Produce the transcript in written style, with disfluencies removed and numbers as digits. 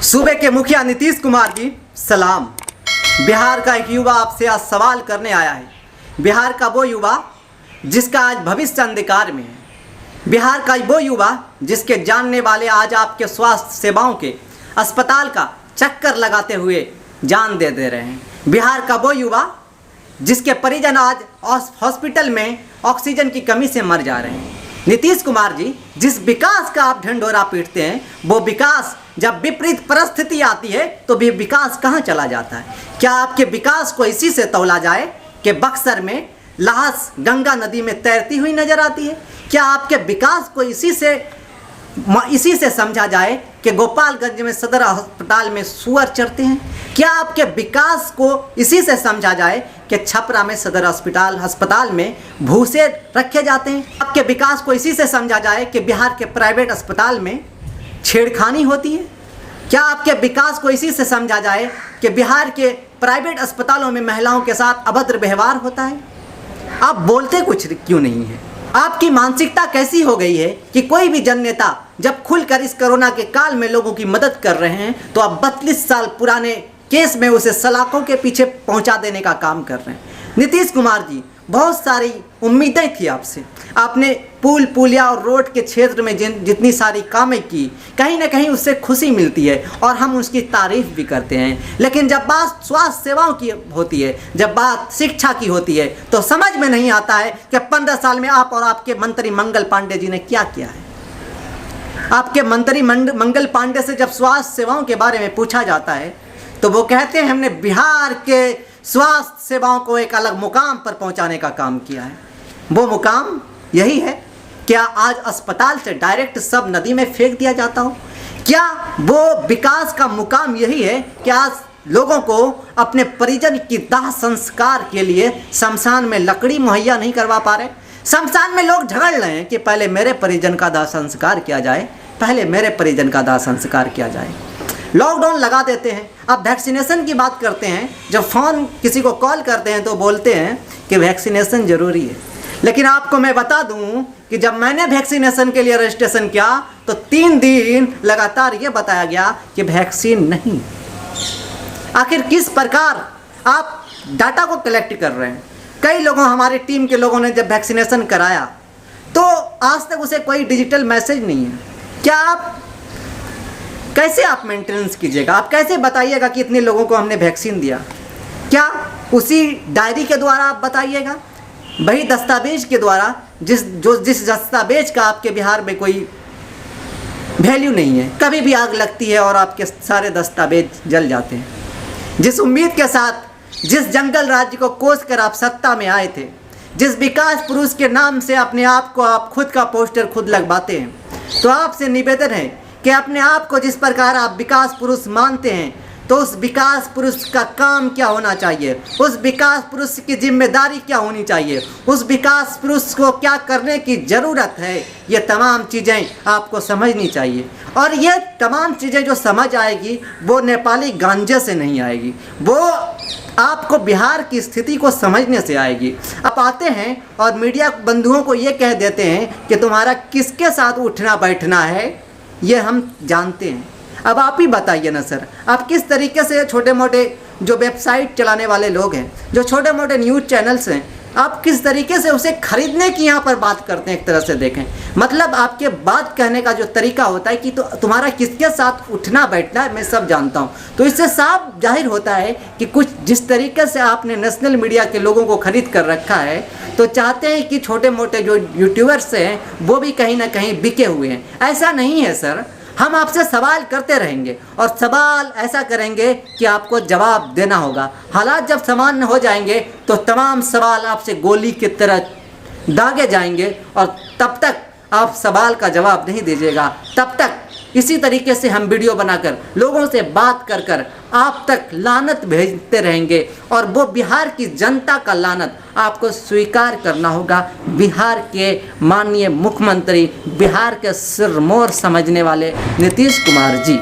सूबे के मुखिया नीतीश कुमार जी सलाम। बिहार का एक युवा आपसे आज सवाल करने आया है। बिहार का वो युवा जिसका आज भविष्य अंधकार में है। बिहार का वो युवा जिसके जानने वाले आज आपके स्वास्थ्य सेवाओं के अस्पताल का चक्कर लगाते हुए जान दे रहे हैं। बिहार का वो युवा जिसके परिजन आज हॉस्पिटल में ऑक्सीजन की कमी से मर जा रहे हैं। नीतीश कुमार जी, जिस विकास का आप ढंढोरा पीटते हैं, वो विकास जब विपरीत परिस्थिति आती है तो भी विकास कहाँ चला जाता है? क्या आपके विकास को इसी से तौला जाए कि बक्सर में लाश गंगा नदी में तैरती हुई नजर आती है? क्या आपके विकास को इसी से समझा जाए कि गोपालगंज में सदर अस्पताल में सुअर चरते हैं? क्या आपके विकास को इसी से समझा जाए कि छपरा में सदर अस्पताल में भूसे रखे जाते हैं? आपके विकास को इसी से समझा जाए कि बिहार के प्राइवेट अस्पताल में छेड़खानी होती है? क्या आपके विकास को इसी से समझा जाए कि बिहार के प्राइवेट अस्पतालों में महिलाओं के साथ अभद्र व्यवहार होता है? आप बोलते कुछ क्यों नहीं है? आपकी मानसिकता कैसी हो गई है कि कोई भी जननेता जब खुलकर इस कोरोना के काल में लोगों की मदद कर रहे हैं तो आप 32 साल पुराने केस में उसे सलाखों के पीछे पहुंचा देने का काम कर रहे हैं। नीतीश कुमार जी, बहुत सारी उम्मीदें थी आपसे। आपने पुलिया और रोड के क्षेत्र में जितनी सारी कामें की, कहीं ना कहीं उससे खुशी मिलती है और हम उसकी तारीफ भी करते हैं। लेकिन जब बात स्वास्थ्य सेवाओं की होती है, जब बात शिक्षा की होती है, तो समझ में नहीं आता है कि 15 साल में आप और आपके मंत्री मंगल पांडे जी ने क्या किया है। आपके मंत्री मंगल पांडे से जब स्वास्थ्य सेवाओं के बारे में पूछा जाता है तो वो कहते हैं हमने बिहार के स्वास्थ्य सेवाओं को एक अलग मुकाम पर पहुंचाने का काम किया है। वो मुकाम यही है, क्या आज अस्पताल से डायरेक्ट सब नदी में फेंक दिया जाता हो? क्या वो विकास का मुकाम यही है कि आज लोगों को अपने परिजन की दाह संस्कार के लिए शमशान में लकड़ी मुहैया नहीं करवा पा रहे? शमशान में लोग झगड़ रहे हैं कि पहले मेरे परिजन का दाह संस्कार किया जाए, पहले मेरे परिजन का दाह संस्कार किया जाए। लॉकडाउन लगा देते हैं। अब वैक्सीनेशन की बात करते हैं, जब फ़ोन किसी को कॉल करते हैं तो बोलते हैं कि वैक्सीनेशन ज़रूरी है। लेकिन आपको मैं बता दूं कि जब मैंने वैक्सीनेशन के लिए रजिस्ट्रेशन किया तो 3 दिन लगातार ये बताया गया कि वैक्सीन नहीं। आखिर किस प्रकार आप डाटा को कलेक्ट कर रहे हैं? कई लोगों, हमारी टीम के लोगों ने जब वैक्सीनेशन कराया तो आज तक उसे कोई डिजिटल मैसेज नहीं है। क्या आप कैसे आप मेंटेनेंस कीजिएगा? आप कैसे बताइएगा कि इतने लोगों को हमने वैक्सीन दिया? क्या उसी डायरी के द्वारा आप बताइएगा? वही दस्तावेज के द्वारा जिस दस्तावेज का आपके बिहार में कोई वैल्यू नहीं है। कभी भी आग लगती है और आपके सारे दस्तावेज जल जाते हैं। जिस उम्मीद के साथ, जिस जंगल राज्य को कोस कर आप सत्ता में आए थे, जिस विकास पुरुष के नाम से अपने आप को आप खुद का पोस्टर खुद लगवाते हैं, तो आपसे निवेदन है कि अपने आप को जिस प्रकार आप विकास पुरुष मानते हैं, तो उस विकास पुरुष का काम क्या होना चाहिए? उस विकास पुरुष की जिम्मेदारी क्या होनी चाहिए? उस विकास पुरुष को क्या करने की ज़रूरत है? ये तमाम चीज़ें आपको समझनी चाहिए। और ये तमाम चीज़ें जो समझ आएगी वो नेपाली गांजे से नहीं आएगी, वो आपको बिहार की स्थिति को समझने से आएगी। आप आते हैं और मीडिया बंधुओं को ये कह देते हैं कि तुम्हारा किसके साथ उठना बैठना है, ये हम जानते हैं। अब आप ही बताइए ना सर, आप किस तरीके से छोटे मोटे जो वेबसाइट चलाने वाले लोग हैं, जो छोटे मोटे न्यूज़ चैनल्स हैं, आप किस तरीके से उसे खरीदने की यहाँ पर बात करते हैं? एक तरह से देखें, मतलब आपके बात कहने का जो तरीका होता है कि तो तुम्हारा किसके साथ उठना बैठना है, मैं सब जानता हूँ। तो इससे साफ जाहिर होता है कि कुछ जिस तरीके से आपने नेशनल मीडिया के लोगों को खरीद कर रखा है, तो चाहते हैं कि छोटे मोटे जो यूट्यूबर्स हैं वो भी कहीं ना कहीं बिके हुए हैं। ऐसा नहीं है सर। हम आपसे सवाल करते रहेंगे और सवाल ऐसा करेंगे कि आपको जवाब देना होगा। हालात जब सामान्य हो जाएंगे तो तमाम सवाल आपसे गोली की तरह दागे जाएंगे और तब तक आप सवाल का जवाब नहीं दीजिएगा। तब तक इसी तरीके से हम वीडियो बनाकर लोगों से बात कर कर आप तक लानत भेजते रहेंगे और वो बिहार की जनता का लानत आपको स्वीकार करना होगा। बिहार के माननीय मुख्यमंत्री, बिहार के सिरमौर समझने वाले नीतीश कुमार जी।